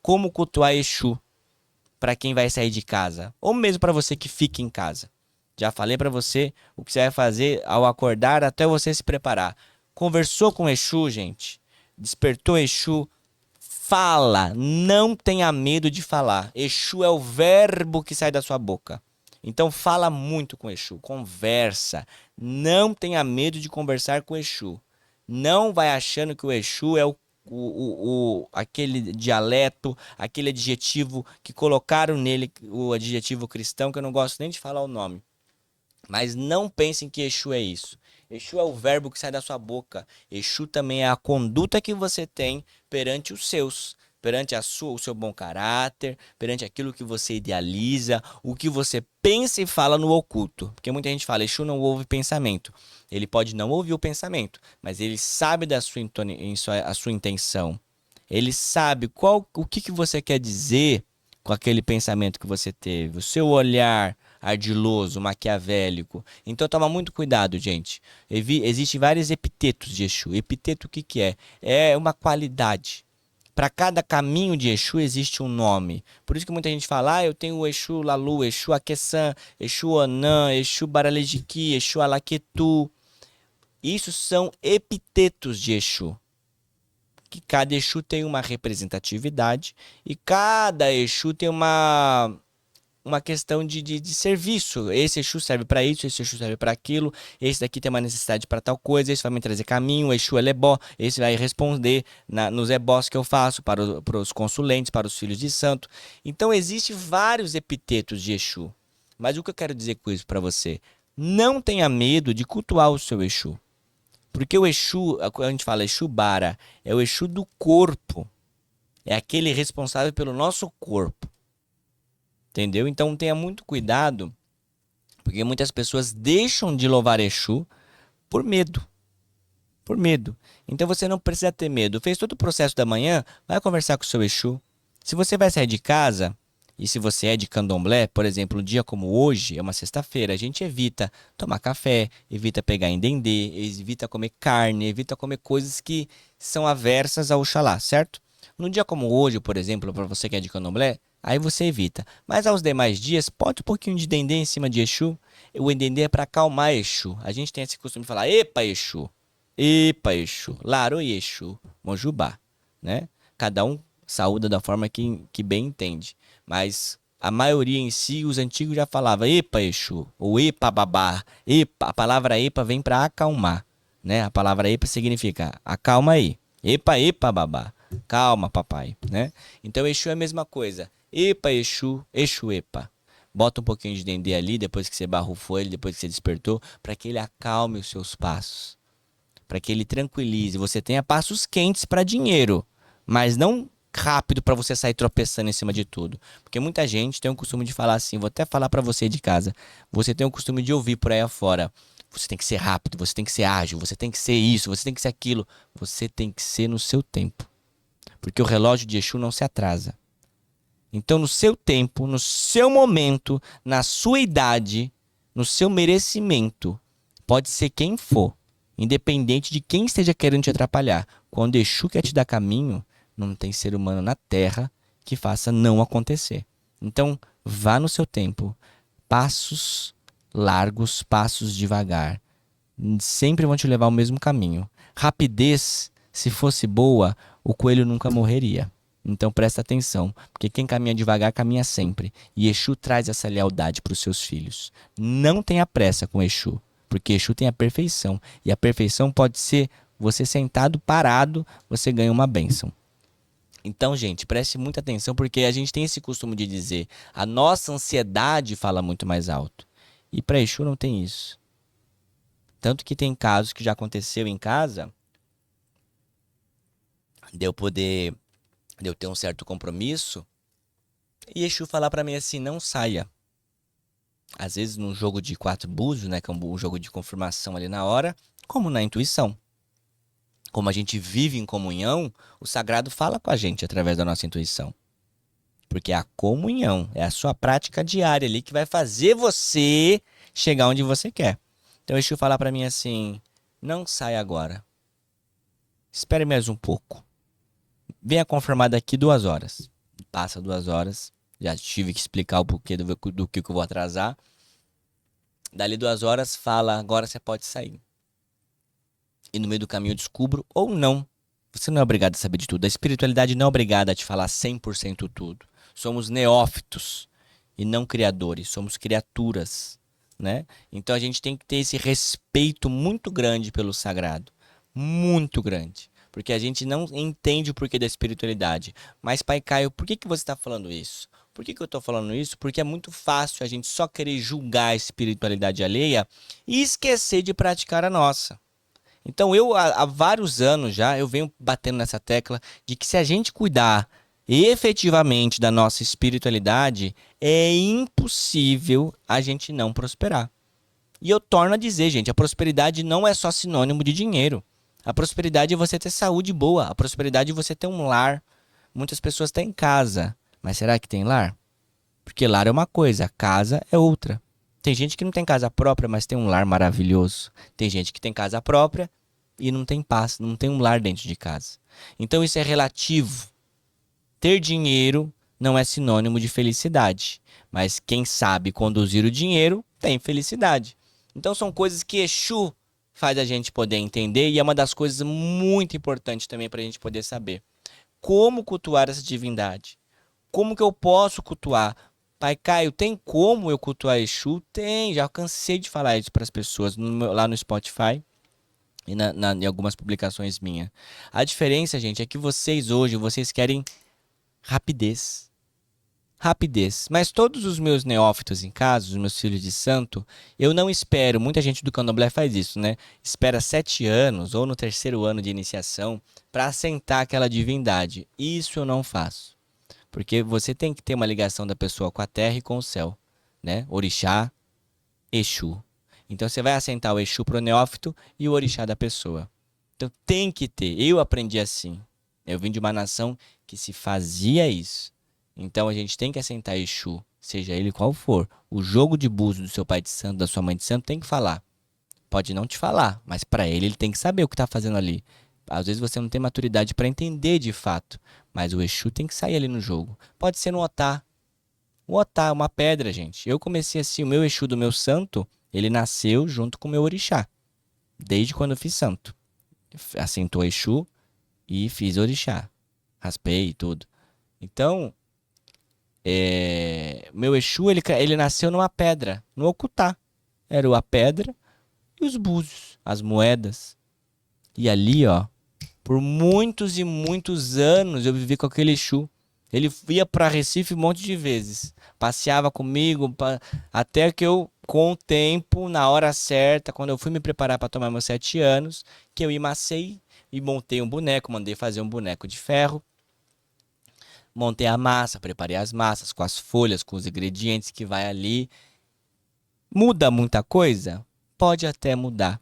como cultuar Exu para quem vai sair de casa, ou mesmo para você que fica em casa. Já falei para você o que você vai fazer ao acordar até você se preparar. Conversou com Exu, gente? Despertou Exu? Fala, não tenha medo de falar. Exu é o verbo que sai da sua boca. Então fala muito com Exu, conversa. Não tenha medo de conversar com Exu. Não vai achando que o Exu é aquele dialeto, aquele adjetivo que colocaram nele, o adjetivo cristão, que eu não gosto nem de falar o nome. Mas não pensem que Exu é isso. Exu é o verbo que sai da sua boca. Exu também é a conduta que você tem perante os seus, perante o seu bom caráter, perante aquilo que você idealiza, o que você pensa e fala no oculto. Porque muita gente fala, Exu não ouve pensamento. Ele pode não ouvir o pensamento, mas ele sabe da a sua intenção. Ele sabe o que você quer dizer com aquele pensamento que você teve, o seu olhar ardiloso, maquiavélico. Então toma muito cuidado, gente. Existem vários epitetos de Exu. Epiteto o que que é? É uma qualidade. Para cada caminho de Exu existe um nome. Por isso que muita gente fala, eu tenho o Exu Lalu, Exu Aqueçan, Exu Anã, Exu Baralejiki, Exu Alaquetu. Isso são epitetos de Exu. Que cada Exu tem uma representatividade e cada Exu tem uma questão de serviço. Esse Exu serve para isso, esse Exu serve para aquilo, esse daqui tem uma necessidade para tal coisa, esse vai me trazer caminho, o Exu é lebó, esse vai responder nos ebós que eu faço para os consulentes, para os filhos de santo. Então existem vários epitetos de Exu. Mas o que eu quero dizer com isso para você? Não tenha medo de cultuar o seu Exu. Porque o Exu, quando a gente fala Exu Bara, é o Exu do corpo. É aquele responsável pelo nosso corpo. Entendeu? Então tenha muito cuidado, porque muitas pessoas deixam de louvar Exu por medo. Por medo. Então você não precisa ter medo. Fez todo o processo da manhã, vai conversar com o seu Exu. Se você vai sair de casa, e se você é de candomblé, por exemplo, um dia como hoje, é uma sexta-feira, a gente evita tomar café, evita pegar em dendê, evita comer carne, evita comer coisas que são aversas ao Oxalá, certo? Num dia como hoje, por exemplo, para você que é de candomblé, aí você evita. Mas aos demais dias, pode um pouquinho de dendê em cima de Exu. O dendê é para acalmar Exu. A gente tem esse costume de falar, epa Exu, epa Exu, Laro Exu, Mojubá, né? Cada um saúda da forma que bem entende. Mas a maioria em si, os antigos já falavam epa Exu, ou epa babá. Epa, a palavra epa vem para acalmar, né? A palavra epa significa acalma aí. Epa, epa babá. Calma, papai, né? Então Exu é a mesma coisa. Epa Exu, Exu epa. Bota um pouquinho de dendê ali, depois que você barrufou ele, depois que você despertou, para que ele acalme os seus passos. Para que ele tranquilize. Você tenha passos quentes para dinheiro, mas não rápido para você sair tropeçando em cima de tudo. Porque muita gente tem o costume de falar assim, vou até falar para você de casa, você tem o costume de ouvir por aí afora, você tem que ser rápido, você tem que ser ágil, você tem que ser isso, você tem que ser aquilo. Você tem que ser no seu tempo. Porque o relógio de Exu não se atrasa. Então, no seu tempo, no seu momento, na sua idade, no seu merecimento, pode ser quem for, independente de quem esteja querendo te atrapalhar. Quando Exu quer te dar caminho, não tem ser humano na Terra que faça não acontecer. Então, vá no seu tempo. Passos largos, passos devagar. Sempre vão te levar ao mesmo caminho. Rapidez, se fosse boa, o coelho nunca morreria. Então presta atenção, porque quem caminha devagar caminha sempre. E Exu traz essa lealdade para os seus filhos. Não tenha pressa com Exu, porque Exu tem a perfeição. E a perfeição pode ser você sentado, parado, você ganha uma bênção. Então, gente, preste muita atenção, porque a gente tem esse costume de dizer, a nossa ansiedade fala muito mais alto. E para Exu não tem isso. Tanto que tem casos que já aconteceu em casa, de eu ter um certo compromisso, e Exu falar pra mim assim, não saia. Às vezes num jogo de 4 búzios, né, que é um jogo de confirmação ali na hora, como na intuição. Como a gente vive em comunhão, o sagrado fala com a gente através da nossa intuição. Porque é a comunhão, é a sua prática diária ali que vai fazer você chegar onde você quer. Então Exu falar pra mim assim, não saia agora. Espere mais um pouco. Venha confirmar daqui 2 horas. passa 2 horas. Já tive que explicar o porquê do que eu vou atrasar. Dali 2 horas, fala, agora você pode sair. E no meio do caminho eu descubro, ou não. Você não é obrigado a saber de tudo. A espiritualidade não é obrigada a te falar 100% tudo. Somos neófitos e não criadores. Somos criaturas, né? Então a gente tem que ter esse respeito muito grande pelo sagrado. Muito grande. Porque a gente não entende o porquê da espiritualidade. Mas, Pai Caio, por que você está falando isso? Por que eu estou falando isso? Porque é muito fácil a gente só querer julgar a espiritualidade alheia e esquecer de praticar a nossa. Então eu, há vários anos já, eu venho batendo nessa tecla de que se a gente cuidar efetivamente da nossa espiritualidade, é impossível a gente não prosperar. E eu torno a dizer, gente, a prosperidade não é só sinônimo de dinheiro. A prosperidade é você ter saúde boa. A prosperidade é você ter um lar. Muitas pessoas têm casa, mas será que tem lar? Porque lar é uma coisa, casa é outra. Tem gente que não tem casa própria, mas tem um lar maravilhoso. Tem gente que tem casa própria e não tem paz, não tem um lar dentro de casa. Então isso é relativo. Ter dinheiro não é sinônimo de felicidade, mas quem sabe conduzir o dinheiro tem felicidade. Então são coisas que Exu faz a gente poder entender e é uma das coisas muito importantes também para a gente poder saber. Como cultuar essa divindade? Como que eu posso cultuar? Pai Caio, tem como eu cultuar Exu? Tem, já cansei de falar isso para as pessoas lá no Spotify e em algumas publicações minhas. A diferença, gente, é que vocês querem rapidez. Rapidez. Mas todos os meus neófitos em casa, os meus filhos de santo, eu não espero. Muita gente do candomblé faz isso, né? Espera 7 anos ou no 3º ano de iniciação para assentar aquela divindade. Isso eu não faço. Porque você tem que ter uma ligação da pessoa com a terra e com o céu, né? Orixá, Exu. Então você vai assentar o Exu pro neófito e o orixá da pessoa. Então tem que ter. Eu aprendi assim. Eu vim de uma nação que se fazia isso. Então a gente tem que assentar Exu, seja ele qual for. O jogo de búzios do seu pai de santo, da sua mãe de santo, tem que falar. Pode não te falar, mas para ele tem que saber o que tá fazendo ali. Às vezes você não tem maturidade para entender de fato, mas o Exu tem que sair ali no jogo. Pode ser no Otá. O Otá é uma pedra, gente. Eu comecei assim, o meu Exu do meu santo, ele nasceu junto com o meu orixá. Desde quando eu fiz santo. Assentou Exu e fiz orixá. Raspei e tudo. Então, meu Exu, ele nasceu numa pedra, no Okutá. Era a pedra e os búzios, as moedas. E ali, ó, por muitos e muitos anos eu vivi com aquele Exu. Ele ia para Recife um monte de vezes. Passeava comigo, até que eu, com o tempo, na hora certa, quando eu fui me preparar para tomar meus 7 anos, que eu emacei e montei um boneco, mandei fazer um boneco de ferro. Montei a massa, preparei as massas com as folhas, com os ingredientes que vai ali. Muda muita coisa? Pode até mudar.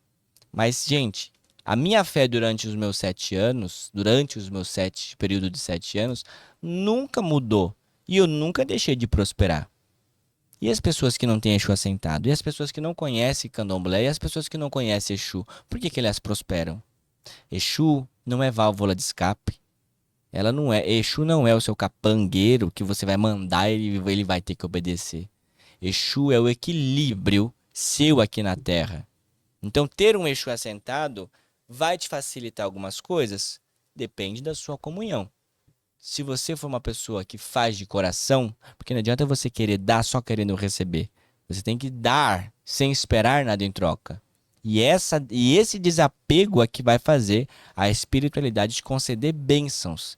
Mas, gente, a minha fé durante os meus 7 anos, período de 7 anos, nunca mudou. E eu nunca deixei de prosperar. E as pessoas que não têm Exu assentado? E as pessoas que não conhecem Candomblé? E as pessoas que não conhecem Exu? Por que elas prosperam? Exu não é válvula de escape. Ela não é. Exu não é o seu capangueiro que você vai mandar e ele vai ter que obedecer. Exu é o equilíbrio seu aqui na Terra. Então, ter um Exu assentado vai te facilitar algumas coisas? Depende da sua comunhão. Se você for uma pessoa que faz de coração, porque não adianta você querer dar só querendo receber. Você tem que dar sem esperar nada em troca. E esse desapego é que vai fazer a espiritualidade te conceder bênçãos.